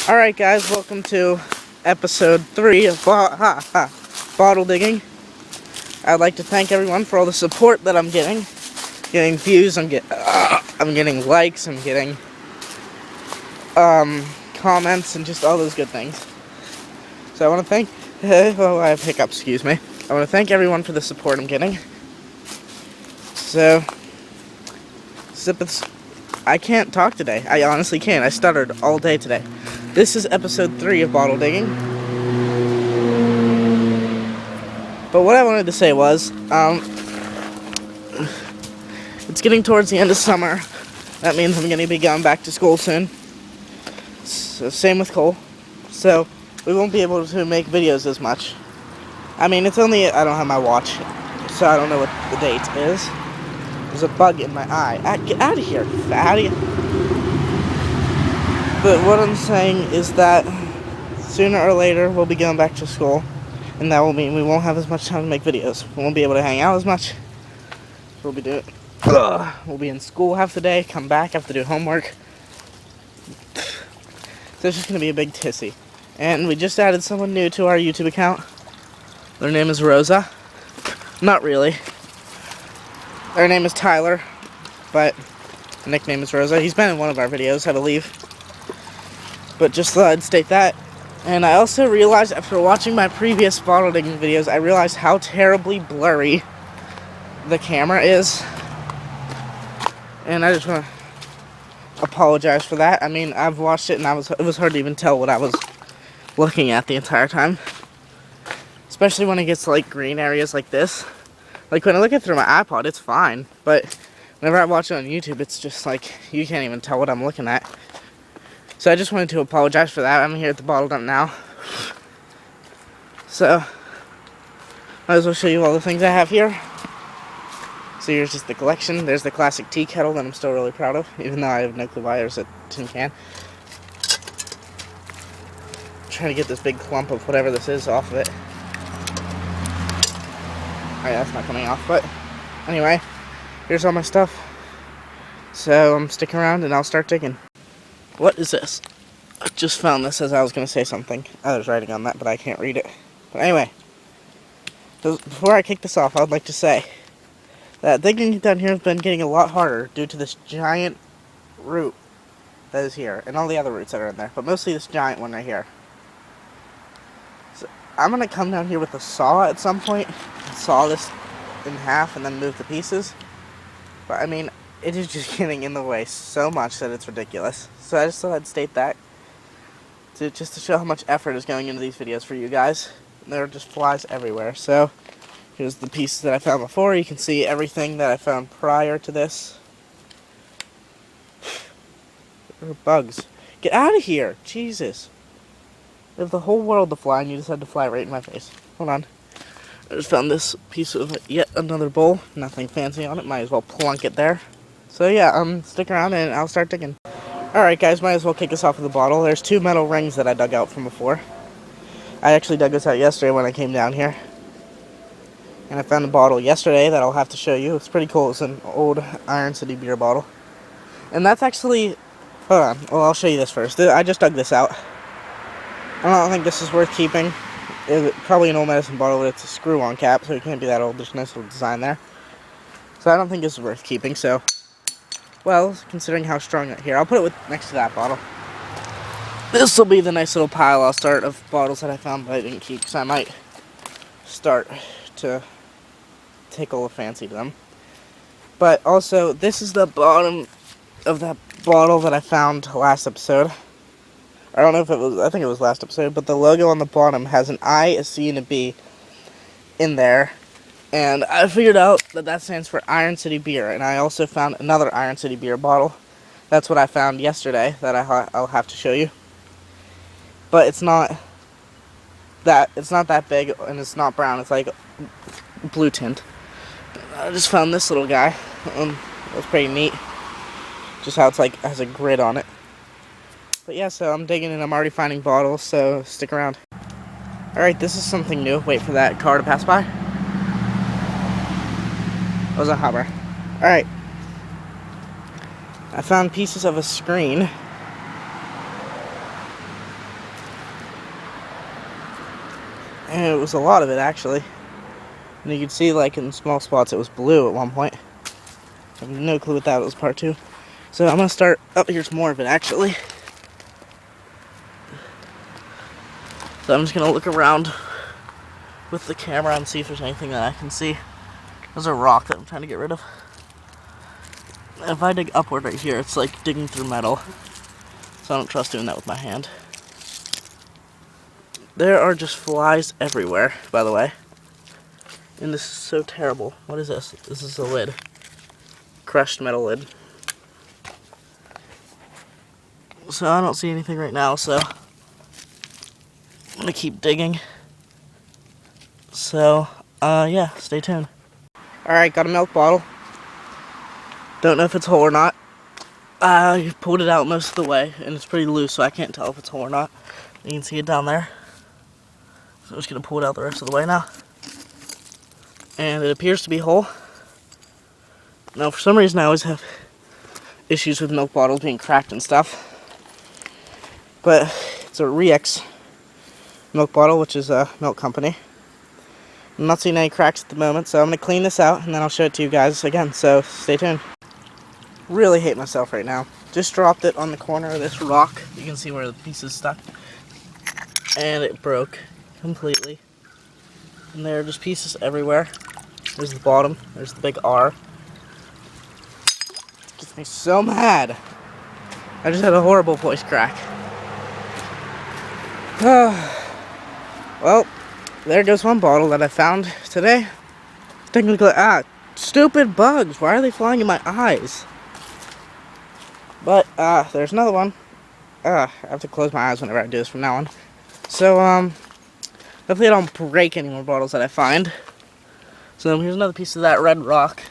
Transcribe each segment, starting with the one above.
Alright guys, welcome to episode 3 of bottle digging. I'd like to thank everyone for all the support that I'm getting. Getting views, I'm getting likes, I'm getting comments, and just all those good things. So I want to thank, oh I have hiccups, excuse me. I want to thank everyone for the support I'm getting. So, I can't talk today. I honestly can't. I stuttered all day today. This is episode 3 of bottle digging. But what I wanted to say was, it's getting towards the end of summer. That means I'm going to be going back to school soon. So, same with Cole. So, we won't be able to make videos as much. I mean, it's only, I don't have my watch, so I don't know what the date is. There's a bug in my eye. Get out of here, fatty. But what I'm saying is that sooner or later we'll be going back to school, and that will mean we won't have as much time to make videos. We won't be able to hang out as much. We'll be in school half the day, come back, have to do homework. So it's just going to be a big tissy. And we just added someone new to our YouTube account. Their name is Rosa. Not really. Their name is Tyler, but the nickname is Rosa. He's been in one of our videos, I believe. But just thought I'd state that. And I also realized after watching my previous bottle digging videos, I realized how terribly blurry the camera is. And I just want to apologize for that. I mean, I've watched it and it was hard to even tell what I was looking at the entire time. Especially when it gets to like green areas like this. Like when I look at it through my iPod, it's fine. But whenever I watch it on YouTube, it's just like, you can't even tell what I'm looking at. So I just wanted to apologize for that. I'm here at the bottle dump now. So, might as well show you all the things I have here. So here's just the collection. There's the classic tea kettle that I'm still really proud of, even though I have no clue why there's a tin can. I'm trying to get this big clump of whatever this is off of it. Alright, that's not coming off, but anyway, here's all my stuff. So stick around and I'll start digging. What is this? I just found this as I was going to say something. I was writing on that, but I can't read it. But anyway, before I kick this off, I would like to say that digging down here has been getting a lot harder due to this giant root that is here, and all the other roots that are in there, but mostly this giant one right here. So I'm going to come down here with a saw at some point, and saw this in half, and then move the pieces. But I mean, it is just getting in the way so much that it's ridiculous. So I just thought I'd state that, just to show how much effort is going into these videos for you guys. There are just flies everywhere. So here's the pieces that I found before. You can see everything that I found prior to this. There are bugs. Get out of here! Jesus. You have the whole world to fly and you decide to fly right in my face. Hold on. I just found this piece of yet another bowl. Nothing fancy on it. Might as well plunk it there. So yeah, stick around and I'll start digging. Alright guys, might as well kick this off with a bottle. There's 2 metal rings that I dug out from before. I actually dug this out yesterday when I came down here. And I found a bottle yesterday that I'll have to show you. It's pretty cool. It's an old Iron City beer bottle. And that's actually... Hold on. Well, I'll show you this first. I just dug this out. I don't think this is worth keeping. It's probably an old medicine bottle, but it's a screw-on cap, so it can't be that old. There's a nice little design there. So I don't think this is worth keeping, so... Well, considering how strong it... Here, I'll put it next to that bottle. This will be the nice little pile I'll start of bottles that I found but I didn't keep, because I might start to tickle a fancy to them. But also, this is the bottom of that bottle that I found last episode. I don't know if it was... I think it was last episode, but the logo on the bottom has an I, a C, and a B in there. And I figured out that that stands for Iron City Beer, and I also found another Iron City Beer bottle. That's what I found yesterday that I'll have to show you. But it's not that big, and it's not brown. It's like blue tint. I just found this little guy. That's pretty neat. Just how it's like has a grid on it. But yeah, so I'm digging and I'm already finding bottles, so stick around. Alright, this is something new. Wait for that car to pass by. It was a Hummer. Alright. I found pieces of a screen And it was a lot of it, actually. And you can see, like, in small spots, it was blue at one point. I have no clue what that was part 2. So I'm going to start... Oh, here's more of it, actually. So I'm just going to look around with the camera and see if there's anything that I can see. There's a rock that I'm trying to get rid of. If I dig upward right here, it's like digging through metal. So I don't trust doing that with my hand. There are just flies everywhere, by the way. And this is so terrible. What is this? This is a lid. Crushed metal lid. So I don't see anything right now, so I'm gonna keep digging. So, yeah, stay tuned. Alright, got a milk bottle. Don't know if it's whole or not. I pulled it out most of the way, and it's pretty loose, so I can't tell if it's whole or not. You can see it down there. So I'm just gonna pull it out the rest of the way now. And it appears to be whole. Now, for some reason, I always have issues with milk bottles being cracked and stuff. But it's a Rex milk bottle, which is a milk company. I'm not seeing any cracks at the moment, so I'm going to clean this out, and then I'll show it to you guys again, so stay tuned. Really hate myself right now. Just dropped it on the corner of this rock. You can see where the piece is stuck. And it broke completely. And there are just pieces everywhere. There's the bottom. There's the big R. It gets me so mad. I just had a horrible voice crack. Well, there goes one bottle that I found today. Technically, stupid bugs. Why are they flying in my eyes? But, there's another one. I have to close my eyes whenever I do this from now on. So, hopefully I don't break any more bottles that I find. So, here's another piece of that red rock.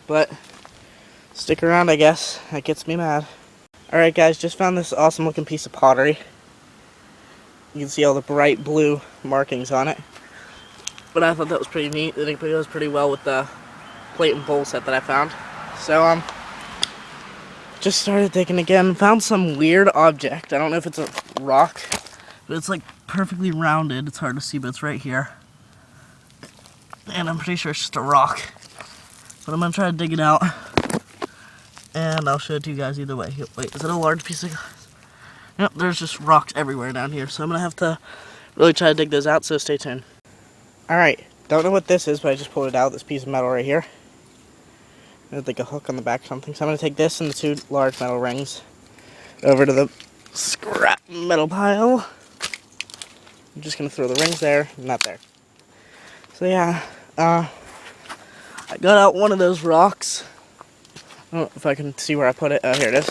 But, stick around, I guess. That gets me mad. Alright guys, just found this awesome looking piece of pottery. You can see all the bright blue markings on it. But I thought that was pretty neat. I think it goes pretty well with the plate and bowl set that I found. So, just started digging again. Found some weird object. I don't know if it's a rock, but it's like perfectly rounded. It's hard to see, but it's right here. And I'm pretty sure it's just a rock. But I'm going to try to dig it out. And I'll show it to you guys either way. Wait, is it a large piece of... Yep, there's just rocks everywhere down here. So I'm going to have to really try to dig those out, so stay tuned. Alright, don't know what this is, but I just pulled it out. This piece of metal right here. There's like a hook on the back or something. So I'm going to take this and the 2 large metal rings over to the scrap metal pile. I'm just going to throw the rings there, not there. So yeah, I got out one of those rocks. I don't know if I can see where I put it. Oh, here it is.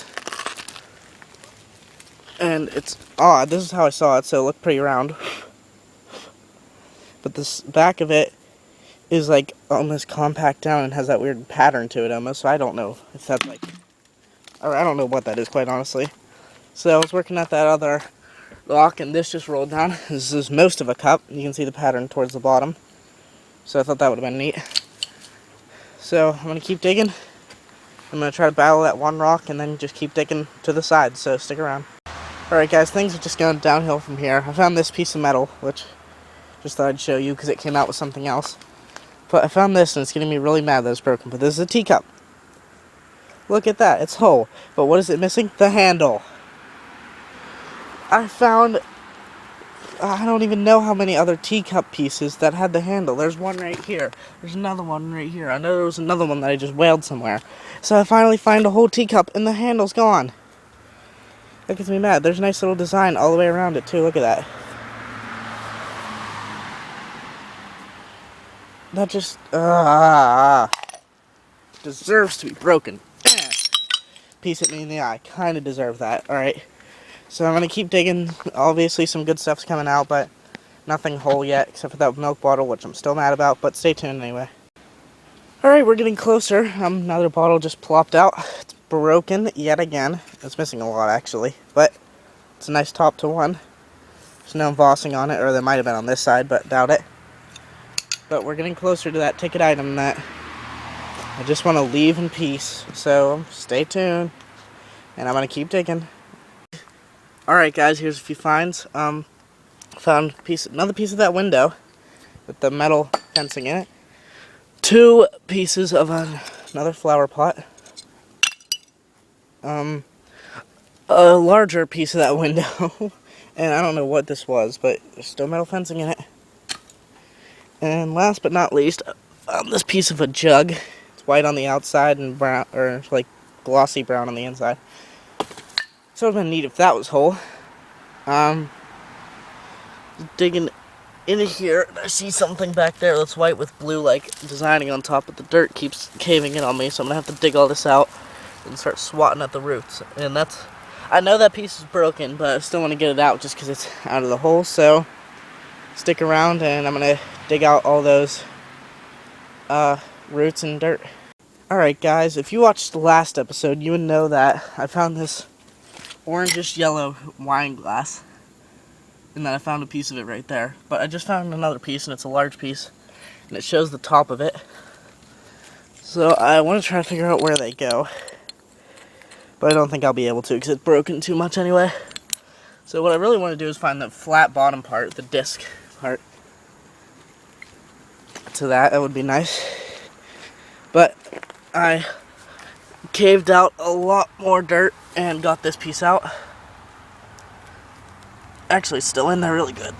And it's odd. This is how I saw it, so it looked pretty round. But this back of it is like almost compact down and has that weird pattern to it almost. So I don't know if that's like... Or I don't know what that is, quite honestly. So I was working at that other rock, and this just rolled down. This is most of a cup. You can see the pattern towards the bottom. So I thought that would have been neat. So I'm going to keep digging. I'm going to try to battle that one rock and then just keep digging to the side, so stick around. Alright guys, things are just going downhill from here. I found this piece of metal, which just thought I'd show you because it came out with something else. But I found this and it's getting me really mad that it's broken. But this is a teacup. Look at that, it's whole. But what is it missing? The handle. I found... I don't even know how many other teacup pieces that had the handle. There's one right here. There's another one right here. I know there was another one that I just whaled somewhere. So I finally find a whole teacup and the handle's gone. That gets me mad. There's a nice little design all the way around it too. Look at that. That just deserves to be broken. Piece hit me in the eye. Kind of deserve that. Alright. So I'm going to keep digging. Obviously some good stuff's coming out, but nothing whole yet, except for that milk bottle, which I'm still mad about, but stay tuned anyway. Alright, we're getting closer. Another bottle just plopped out. It's broken yet again. It's missing a lot, actually, but it's a nice top to one. There's no embossing on it, or there might have been on this side, but doubt it. But we're getting closer to that ticket item that I just want to leave in peace. So stay tuned, and I'm going to keep digging. Alright guys, here's a few finds. Found found another piece of that window with the metal fencing in it. 2 pieces of another flower pot. A larger piece of that window. And I don't know what this was, but there's still metal fencing in it. And last but not least, this piece of a jug. It's white on the outside and brown, or like glossy brown on the inside. So it would have been neat if that was whole. Digging into here, I see something back there that's white with blue like designing on top, but the dirt keeps caving in on me, so I'm gonna have to dig all this out and start swatting at the roots. And I know that piece is broken, but I still want to get it out just because it's out of the hole. So stick around, and I'm gonna dig out all those roots and dirt. Alright guys, if you watched the last episode, you would know that I found this orangish yellow wine glass, and then I found a piece of it right there. But I just found another piece, and it's a large piece, and it shows the top of it. So I want to try to figure out where they go, but I don't think I'll be able to because it's broken too much anyway. So what I really want to do is find the flat bottom part, the disc part. To that would be nice. But I caved out a lot more dirt and got this piece out. Actually, it's still in there really good.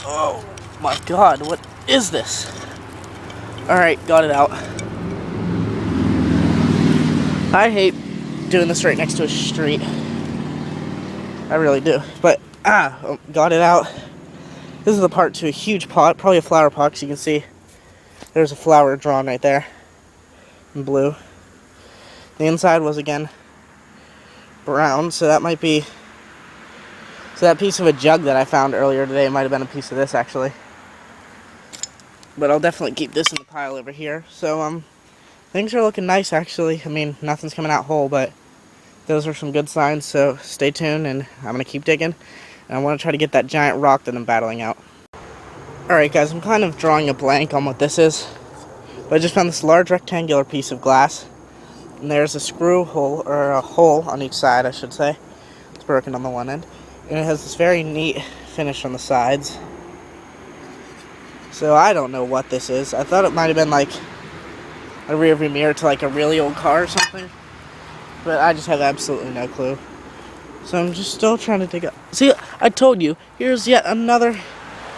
Oh my god, what is this? Alright, got it out. I hate doing this right next to a street. I really do. But, got it out. This is the part to a huge pot, probably a flower pot, because you can see there's a flower drawn right there in blue. The inside was, again, brown, so that might be... So that piece of a jug that I found earlier today might have been a piece of this, actually. But I'll definitely keep this in the pile over here. So, things are looking nice, actually. I mean, nothing's coming out whole, but those are some good signs, so stay tuned, and I'm going to keep digging. And I want to try to get that giant rock that I'm battling out. Alright guys, I'm kind of drawing a blank on what this is. But I just found this large rectangular piece of glass. And there's a screw hole, or a hole on each side, I should say. It's broken on the one end. And it has this very neat finish on the sides. So I don't know what this is. I thought it might have been like a rear view mirror to like a really old car or something. But I just have absolutely no clue. So I'm just still trying to dig up. See, I told you, here's yet another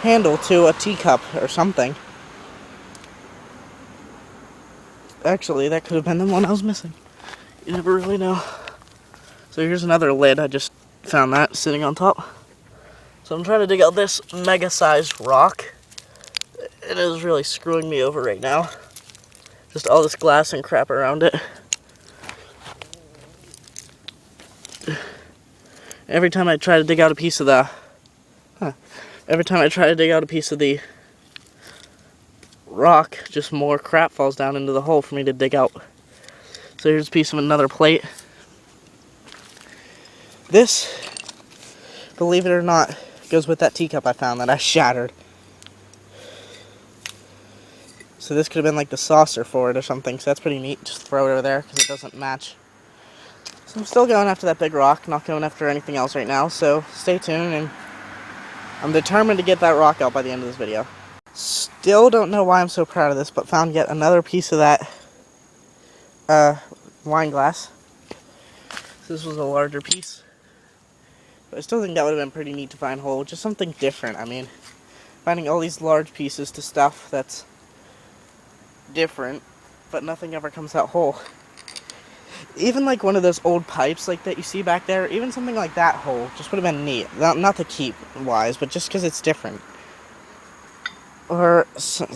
handle to a teacup or something. Actually, that could have been the one I was missing. You never really know. So here's another lid. I just found that sitting on top. So I'm trying to dig out this mega-sized rock. It is really screwing me over right now. Just all this glass and crap around it. Every time I try to dig out a piece of the... Every time I try to dig out a piece of the rock, just more crap falls down into the hole for me to dig out. So here's a piece of another plate. This, believe it or not, goes with that teacup I found that I shattered. So this could have been like the saucer for it or something, so that's pretty neat. Just throw it over there because it doesn't match. So I'm still going after that big rock, not going after anything else right now, so stay tuned, and I'm determined to get that rock out by the end of this video. Still don't know why I'm so proud of this, but found yet another piece of that wine glass. This was a larger piece. But I still think that would have been pretty neat to find whole, just something different. I mean, finding all these large pieces to stuff that's different, but nothing ever comes out whole. Even like one of those old pipes like that you see back there, even something like that whole just would have been neat. Not to keep wise, but just because it's different. Or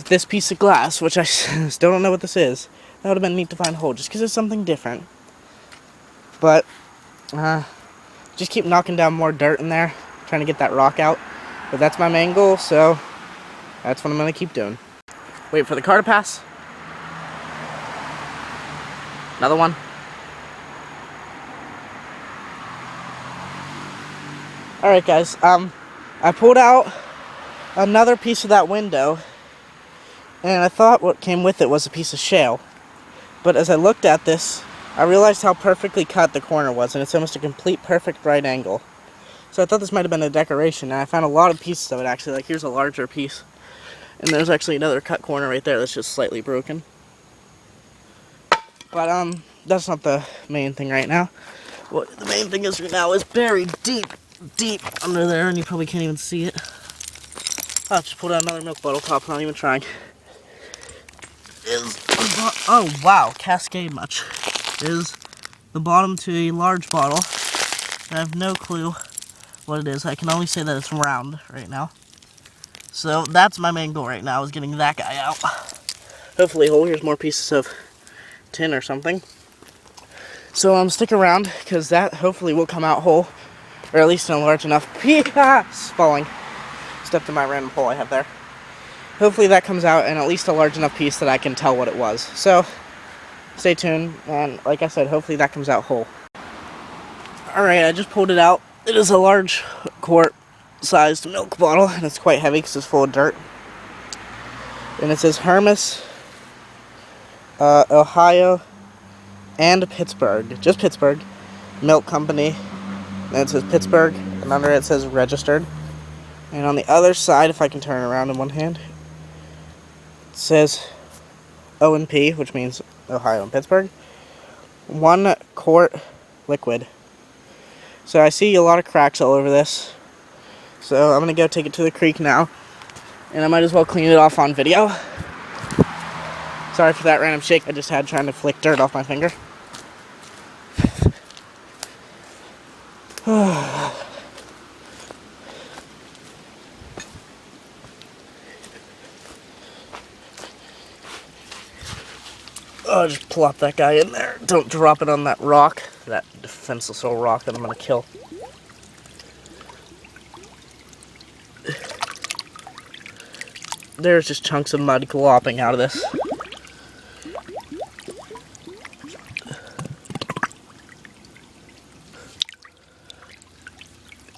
this piece of glass, which I still don't know what this is. That would have been neat to find whole, just because it's something different. But, just keep knocking down more dirt in there, trying to get that rock out. But that's my main goal, so that's what I'm going to keep doing. Wait for the car to pass. Another one. Alright guys, I pulled out another piece of that window, and I thought what came with it was a piece of shale. But as I looked at this, I realized how perfectly cut the corner was, and it's almost a complete perfect right angle. So I thought this might have been a decoration, and I found a lot of pieces of it actually. Like, here's a larger piece. And there's actually another cut corner right there that's just slightly broken. But that's not the main thing right now. What the main thing is right now is buried deep under there, and you probably can't even see it. I'll just pull out another milk bottle top, not even trying. Oh wow, Cascade much. Is the bottom to a large bottle. I have no clue what it is. I can only say that it's round right now. So that's my main goal right now, is getting that guy out. Hopefully, here's more pieces of tin or something. So stick around, because that hopefully will come out whole, or at least in a large enough piece. Falling. Stepped in my random hole I have there. Hopefully that comes out in at least a large enough piece that I can tell what it was. So stay tuned, and like I said, hopefully that comes out whole. Alright, I just pulled it out. It is a large quart-sized milk bottle, and it's quite heavy because it's full of dirt. And it says Hermes, Ohio, and Pittsburgh. Just Pittsburgh. Milk Company. And it says Pittsburgh, and under it says registered. And on the other side, if I can turn it around in one hand, it says O&P, which means Ohio and Pittsburgh. 1 quart liquid. So I see a lot of cracks all over this. So I'm going to go take it to the creek now. And I might as well clean it off on video. Sorry for that random shake I just had trying to flick dirt off my finger. Oh, just plop that guy in there. Don't drop it on that rock. That defenseless old rock that I'm going to kill. There's just chunks of mud glopping out of this.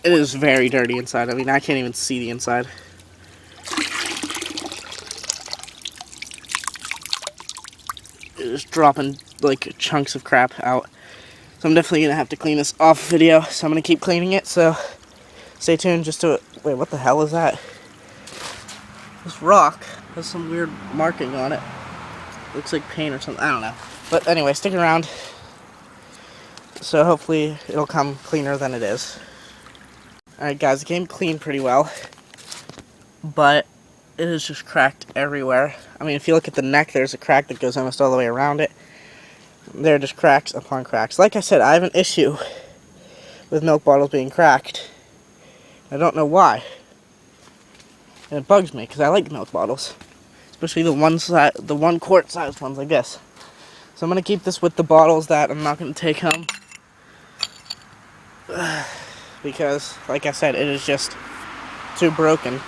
It is very dirty inside. I mean, I can't even see the inside. It's dropping like chunks of crap out. So I'm definitely gonna have to clean this off video. So I'm gonna keep cleaning it. So stay tuned just to wait. What the hell is that? This rock has some weird marking on it. Looks like paint or something. I don't know. But anyway, stick around. So hopefully it'll come cleaner than it is. Alright guys, it came clean pretty well. But it is just cracked everywhere. I mean, if you look at the neck, there's a crack that goes almost all the way around it. There are just cracks upon cracks. Like I said, I have an issue with milk bottles being cracked. I don't know why. And it bugs me, because I like milk bottles. Especially the 1 quart sized ones like this. So I'm going to keep this with the bottles that I'm not going to take home. Because, like I said, it is just too broken.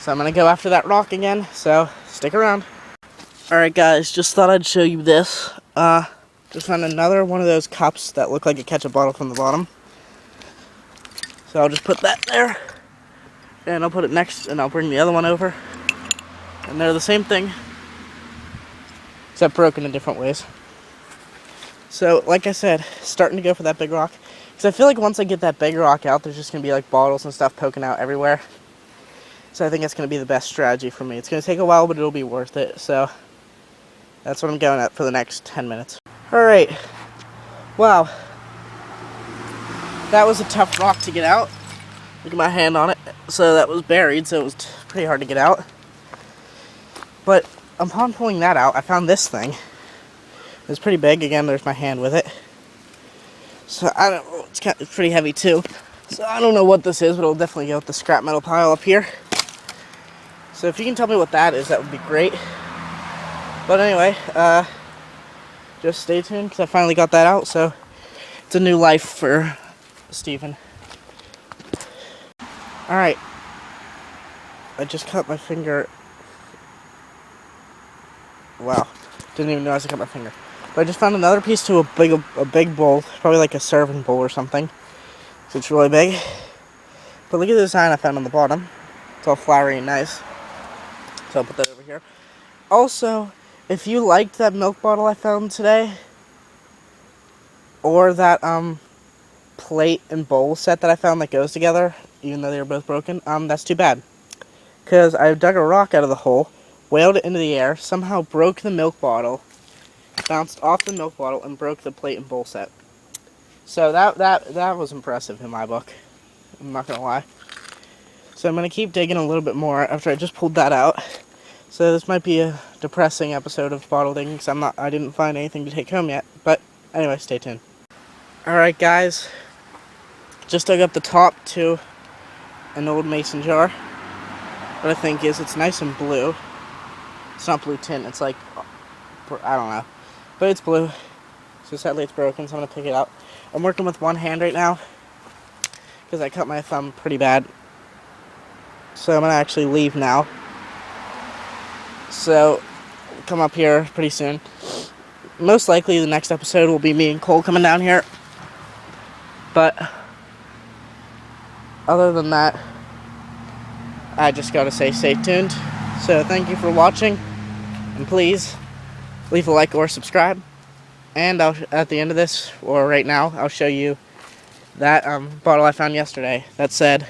So I'm going to go after that rock again, so stick around. Alright guys, just thought I'd show you this. Just found another one of those cups that look like a ketchup bottle from the bottom. So I'll just put that there. And I'll put it next, and I'll bring the other one over. And they're the same thing, except broken in different ways. So, like I said, starting to go for that big rock. Because I feel like once I get that big rock out, there's just going to be like bottles and stuff poking out everywhere. So I think that's going to be the best strategy for me. It's going to take a while, but it'll be worth it. So that's what I'm going at for the next 10 minutes. Alright. Wow. That was a tough rock to get out. Look at my hand on it. So that was buried, so it was pretty hard to get out. But upon pulling that out, I found this thing. It's pretty big. Again, there's my hand with it. So I don't know. It's pretty heavy too. So I don't know what this is, but it'll definitely go with the scrap metal pile up here. So if you can tell me what that is, that would be great. But anyway, just stay tuned because I finally got that out. So it's a new life for Stephen. Alright. I just cut my finger. Wow. Didn't even realize I cut my finger. But I just found another piece to a big bowl. Probably like a serving bowl or something. So it's really big. But look at the design I found on the bottom. It's all flowery and nice. So I'll put that over here. Also, if you liked that milk bottle I found today, or that plate and bowl set that I found that goes together, even though they were both broken, that's too bad. Because I dug a rock out of the hole, whaled it into the air, somehow broke the milk bottle, bounced off the milk bottle, and broke the plate and bowl set. So that was impressive in my book. I'm not gonna lie. So I'm gonna keep digging a little bit more after I just pulled that out. So this might be a depressing episode of bottle digging because I didn't find anything to take home yet. But anyway, stay tuned. Alright guys, just dug up the top to an old mason jar. What I think is it's nice and blue. It's not blue tint, it's like, I don't know. But it's blue. So sadly it's broken, so I'm going to pick it out. I'm working with one hand right now because I cut my thumb pretty bad. So I'm going to actually leave now. So, come up here pretty soon. Most likely the next episode will be me and Cole coming down here. But, other than that, I just gotta say stay tuned. So thank you for watching. And please, leave a like or subscribe. And at the end of this, or right now, I'll show you that bottle I found yesterday that said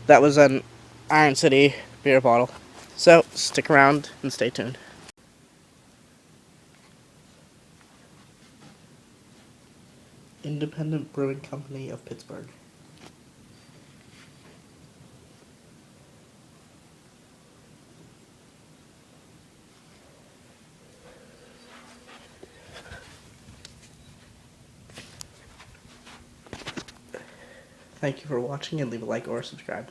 that was an Iron City beer bottle. So, stick around and stay tuned. Independent Brewing Company of Pittsburgh. Thank you for watching and leave a like or subscribe.